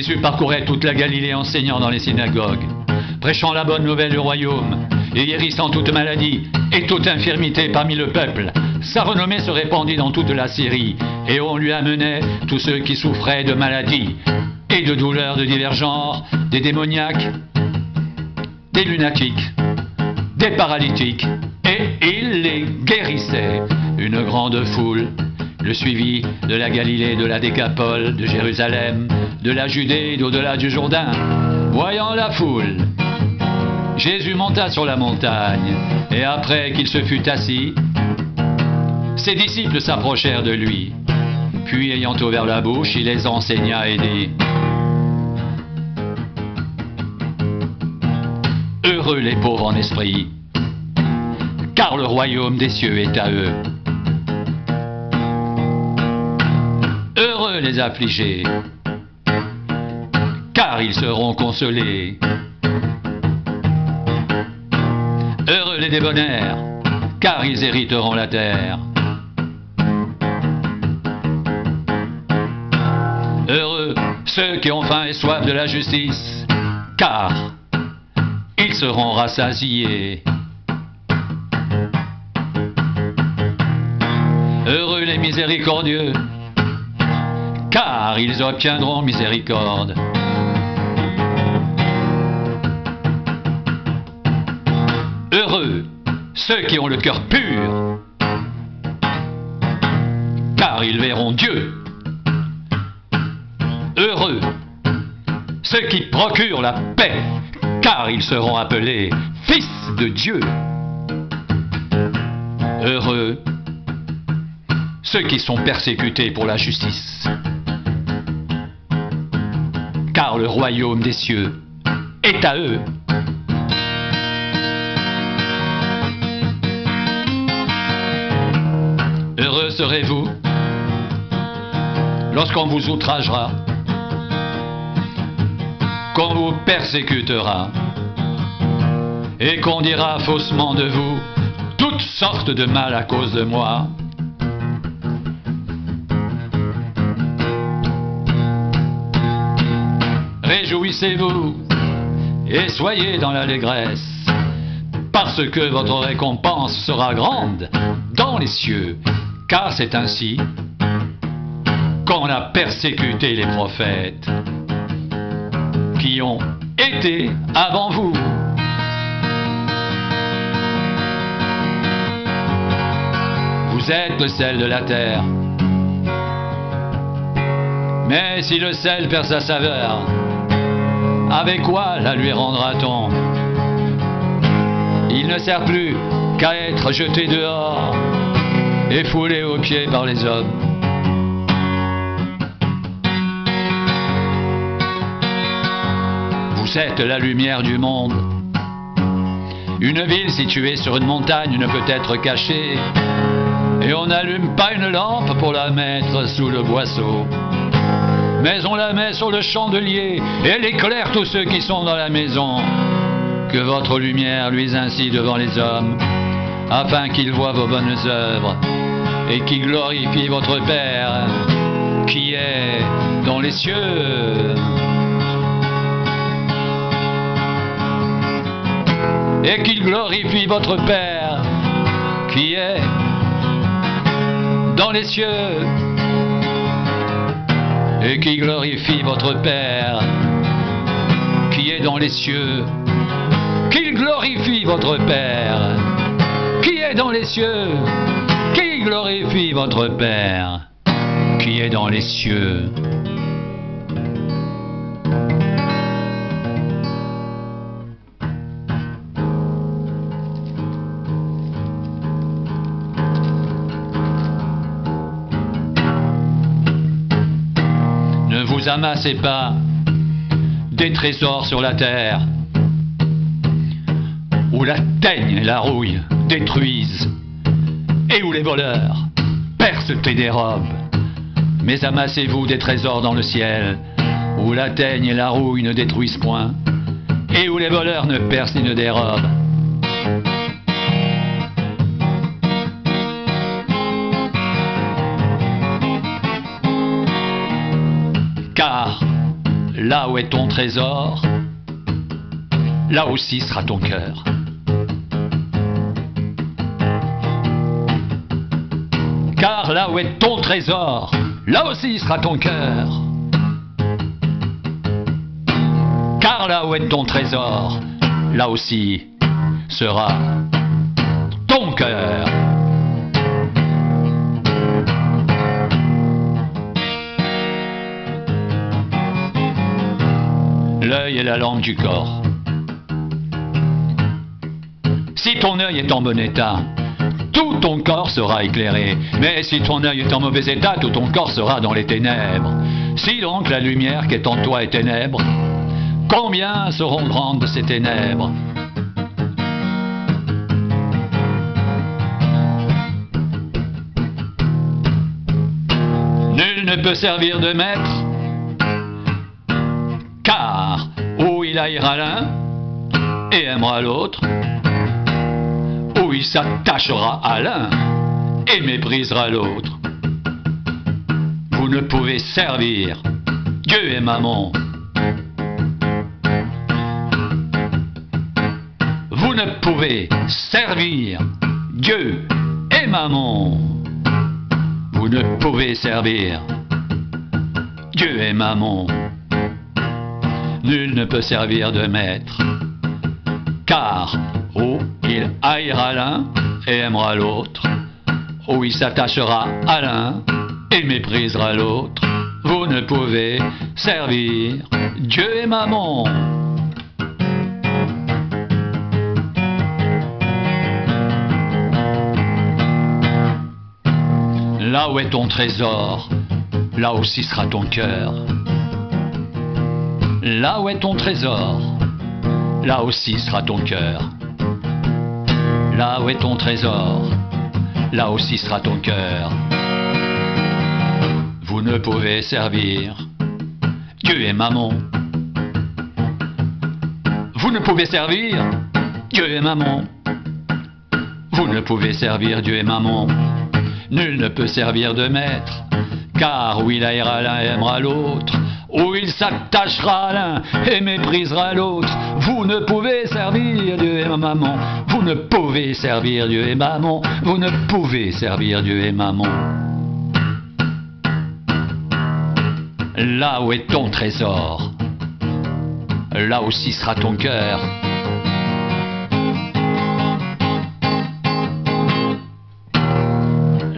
Jésus parcourait toute la Galilée enseignant dans les synagogues, prêchant la bonne nouvelle du royaume et guérissant toute maladie et toute infirmité parmi le peuple. Sa renommée se répandit dans toute la Syrie et on lui amenait tous ceux qui souffraient de maladies et de douleurs de divers genres, des démoniaques, des lunatiques, des paralytiques, et il les guérissait. Une grande foule le suivit de la Galilée, de la Décapole, de Jérusalem, de la Judée et d'au-delà du Jourdain. Voyant la foule, Jésus monta sur la montagne, et après qu'il se fut assis, ses disciples s'approchèrent de lui. Puis, ayant ouvert la bouche, il les enseigna et dit: Heureux les pauvres en esprit, car le royaume des cieux est à eux. Heureux les affligés, car ils seront consolés. Heureux les débonnaires, car ils hériteront la terre. Heureux ceux qui ont faim et soif de la justice, car ils seront rassasiés. Heureux les miséricordieux, car ils obtiendront miséricorde. Heureux ceux qui ont le cœur pur, car ils verront Dieu. Heureux ceux qui procurent la paix, car ils seront appelés fils de Dieu. Heureux ceux qui sont persécutés pour la justice, car le royaume des cieux est à eux. Heureux serez-vous lorsqu'on vous outragera, qu'on vous persécutera, et qu'on dira faussement de vous toutes sortes de mal à cause de moi. Réjouissez-vous et soyez dans l'allégresse, parce que votre récompense sera grande dans les cieux, car c'est ainsi qu'on a persécuté les prophètes qui ont été avant vous. Vous êtes le sel de la terre. Mais si le sel perd sa saveur, avec quoi la lui rendra-t-on? Il ne sert plus qu'à être jeté dehors et foulé aux pieds par les hommes. Vous êtes la lumière du monde. Une ville située sur une montagne ne peut être cachée, et on n'allume pas une lampe pour la mettre sous le boisseau, mais on la met sur le chandelier et elle éclaire tous ceux qui sont dans la maison. Que votre lumière luise ainsi devant les hommes, afin qu'ils voient vos bonnes œuvres et qu'ils glorifient votre Père qui est dans les cieux. Et qu'il glorifie votre Père qui est dans les cieux. Et qui glorifie votre Père qui est dans les cieux. Qu'il glorifie votre Père qui est dans les cieux. Qui glorifie votre Père qui est dans les cieux. Ne vous amassez pas des trésors sur la terre, où la teigne et la rouille détruisent, et où les voleurs percent et dérobent. Mais amassez-vous des trésors dans le ciel, où la teigne et la rouille ne détruisent point, et où les voleurs ne percent ni ne dérobent. Car Là où est ton trésor, là aussi sera ton cœur. Car là où est ton trésor, là aussi sera ton cœur. Car là où est ton trésor, là aussi sera ton cœur. L'œil est la lampe du corps. Si ton œil est en bon état, tout ton corps sera éclairé. Mais si ton œil est en mauvais état, tout ton corps sera dans les ténèbres. Si donc la lumière qui est en toi est ténèbres, combien seront grandes ces ténèbres? Nul ne peut servir de maître, car où il haïra l'un et aimera l'autre, où il s'attachera à l'un et méprisera l'autre. Vous ne pouvez servir Dieu et Mammon. Vous ne pouvez servir Dieu et Mammon. Vous ne pouvez servir Dieu et Mammon. Nul ne peut servir de maître, car où il haïra l'un et aimera l'autre, où il s'attachera à l'un et méprisera l'autre. Vous ne pouvez servir Dieu et Mammon. Là où est ton trésor, là aussi sera ton cœur. Là où est ton trésor, là aussi sera ton cœur. Là où est ton trésor, là aussi sera ton cœur. Vous ne pouvez servir Dieu et Mammon. Vous ne pouvez servir Dieu et Mammon. Vous ne pouvez servir Dieu et Mammon. Nul ne peut servir de maître, car où il haïra l'un et aimera l'autre, où il s'attachera à l'un et méprisera l'autre. Vous ne pouvez servir Dieu et Mammon. Vous ne pouvez servir Dieu et Mammon. Vous ne pouvez servir Dieu et Mammon. Là où est ton trésor, là aussi sera ton cœur.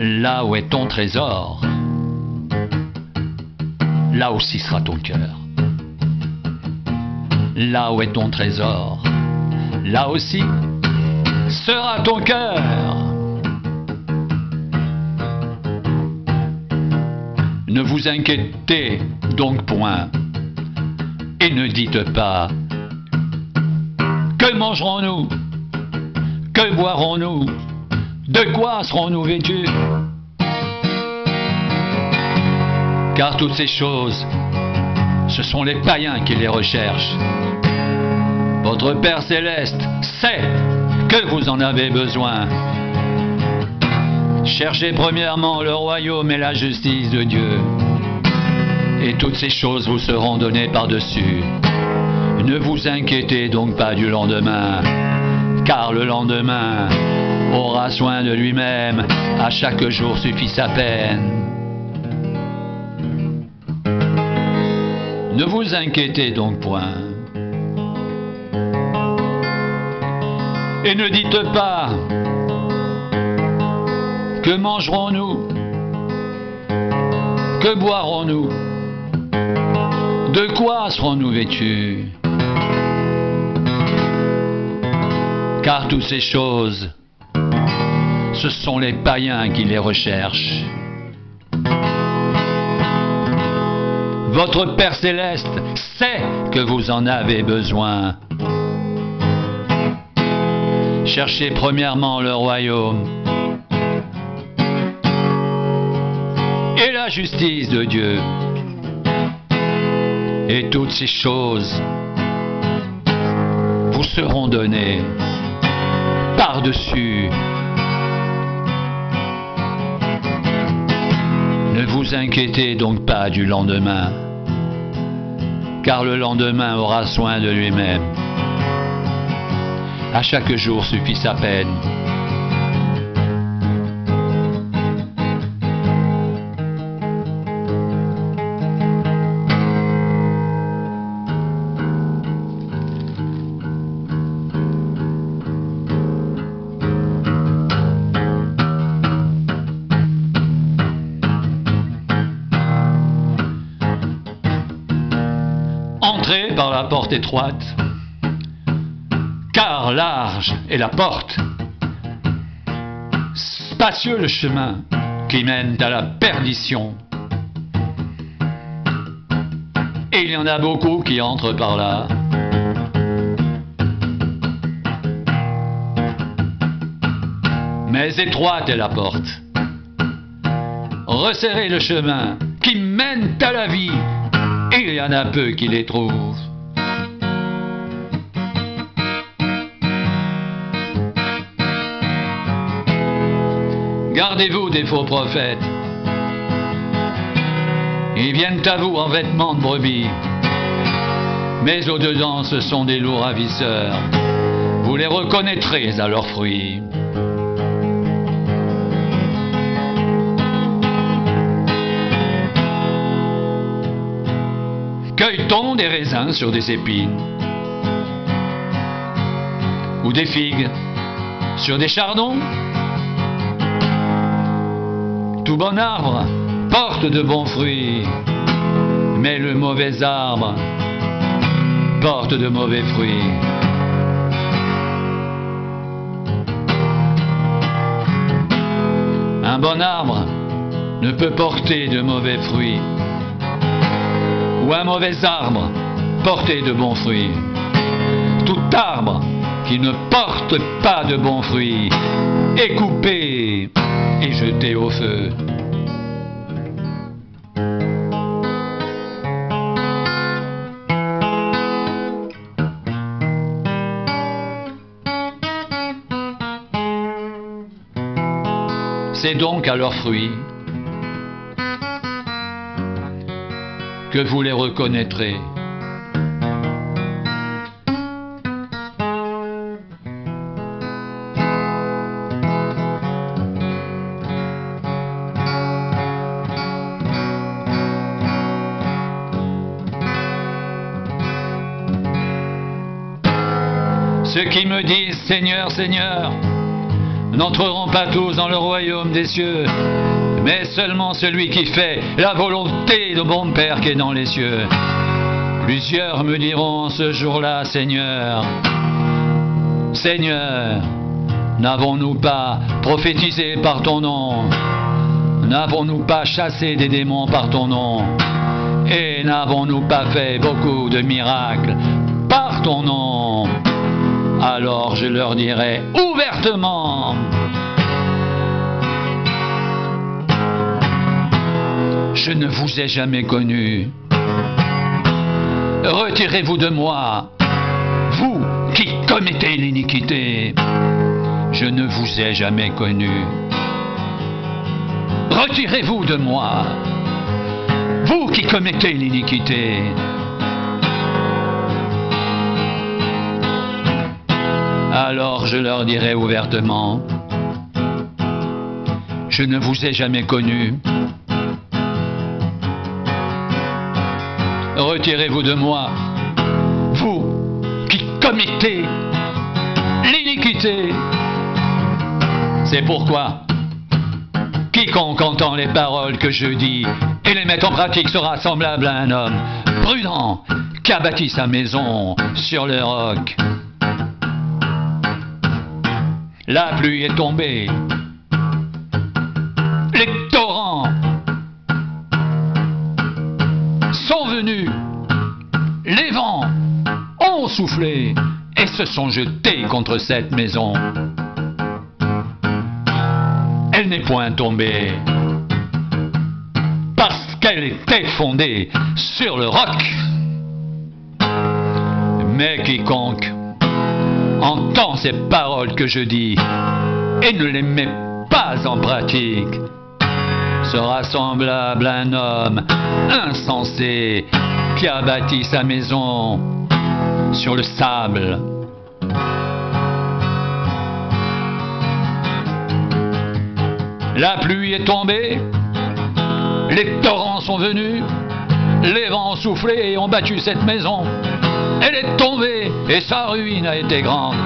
Là où est ton trésor, là aussi sera ton cœur. Là où est ton trésor, là aussi sera ton cœur. Ne vous inquiétez donc point et ne dites pas: que mangerons-nous? Que boirons-nous? De quoi serons-nous vêtus? Car toutes ces choses, ce sont les païens qui les recherchent. Votre Père Céleste sait que vous en avez besoin. Cherchez premièrement le royaume et la justice de Dieu, et toutes ces choses vous seront données par-dessus. Ne vous inquiétez donc pas du lendemain, car le lendemain aura soin de lui-même. À chaque jour suffit sa peine. Ne vous inquiétez donc point. Et ne dites pas: que mangerons-nous? Que boirons-nous? De quoi serons-nous vêtus? Car toutes ces choses, ce sont les païens qui les recherchent. Votre Père Céleste sait que vous en avez besoin. Cherchez premièrement le royaume et la justice de Dieu, et toutes ces choses vous seront données par-dessus. Ne vous inquiétez donc pas du lendemain, car le lendemain aura soin de lui-même. À chaque jour suffit sa peine. Entrez par la porte étroite, car large est la porte, spacieux le chemin qui mène à la perdition. Et il y en a beaucoup qui entrent par là. Mais étroite est la porte. Resserrez le chemin qui mène à la vie. Il y en a peu qui les trouvent. Gardez-vous des faux prophètes. Ils viennent à vous en vêtements de brebis, mais au-dedans ce sont des loups ravisseurs. Vous les reconnaîtrez à leurs fruits. Cueille-t-on des raisins sur des épines, ou des figues sur des chardons? Tout bon arbre porte de bons fruits, mais le mauvais arbre porte de mauvais fruits. Un bon arbre ne peut porter de mauvais fruits, ou un mauvais arbre porter de bons fruits. Tout arbre qui ne porte pas de bons fruits est coupé et jeté au feu. C'est donc à leurs fruits que vous les reconnaîtrez. Ceux qui me disent Seigneur, Seigneur, n'entreront pas tous dans le royaume des cieux, mais seulement celui qui fait la volonté de mon Père qui est dans les cieux. Plusieurs me diront ce jour-là, Seigneur, Seigneur, n'avons-nous pas prophétisé par ton nom? N'avons-nous pas chassé des démons par ton nom? Et n'avons-nous pas fait beaucoup de miracles par ton nom? Alors je leur dirai ouvertement, je ne vous ai jamais connu. Retirez-vous de moi, vous qui commettez l'iniquité. Je ne vous ai jamais connu. Retirez-vous de moi, vous qui commettez l'iniquité. Alors je leur dirai ouvertement, je ne vous ai jamais connu. Retirez-vous de moi, vous qui commettez l'iniquité. C'est pourquoi quiconque entend les paroles que je dis et les met en pratique sera semblable à un homme prudent qui a bâti sa maison sur le roc. La pluie est tombée, les torrents sont venus, les vents ont soufflé et se sont jetés contre cette maison. Elle n'est point tombée parce qu'elle était fondée sur le roc. Mais quiconque entend ces paroles que je dis et ne les met pas en pratique sera semblable à un homme insensé qui a bâti sa maison sur le sable. La pluie est tombée, les torrents sont venus, les vents ont soufflé et ont battu cette maison. Elle est tombée et sa ruine a été grande.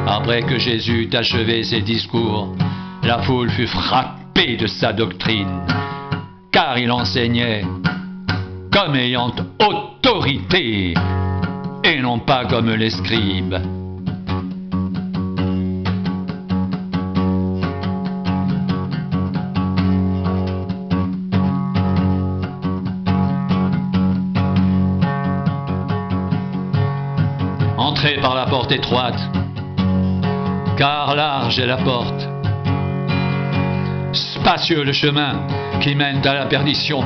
Après que Jésus eut achevé ses discours, la foule fut frappée de sa doctrine, car il enseignait comme ayant autorité et non pas comme les scribes. Entrez par la porte étroite, car large est la porte. Spacieux le chemin qui mène à la perdition.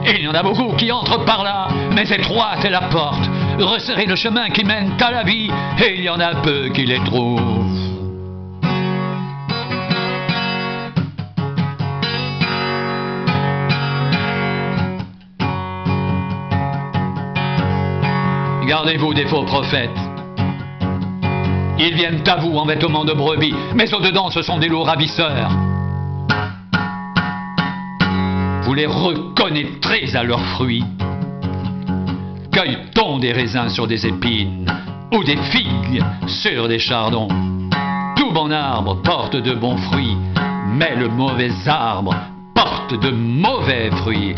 Il y en a beaucoup qui entrent par là, mais étroite est la porte. Resserrez le chemin qui mène à la vie, et il y en a peu qui les trouvent. Gardez-vous des faux prophètes. Ils viennent à vous en vêtements de brebis, mais au-dedans ce sont des loups ravisseurs. Vous les reconnaîtrez à leurs fruits. Cueille-t-on des raisins sur des épines, ou des figues sur des chardons? Tout bon arbre porte de bons fruits, mais le mauvais arbre porte de mauvais fruits.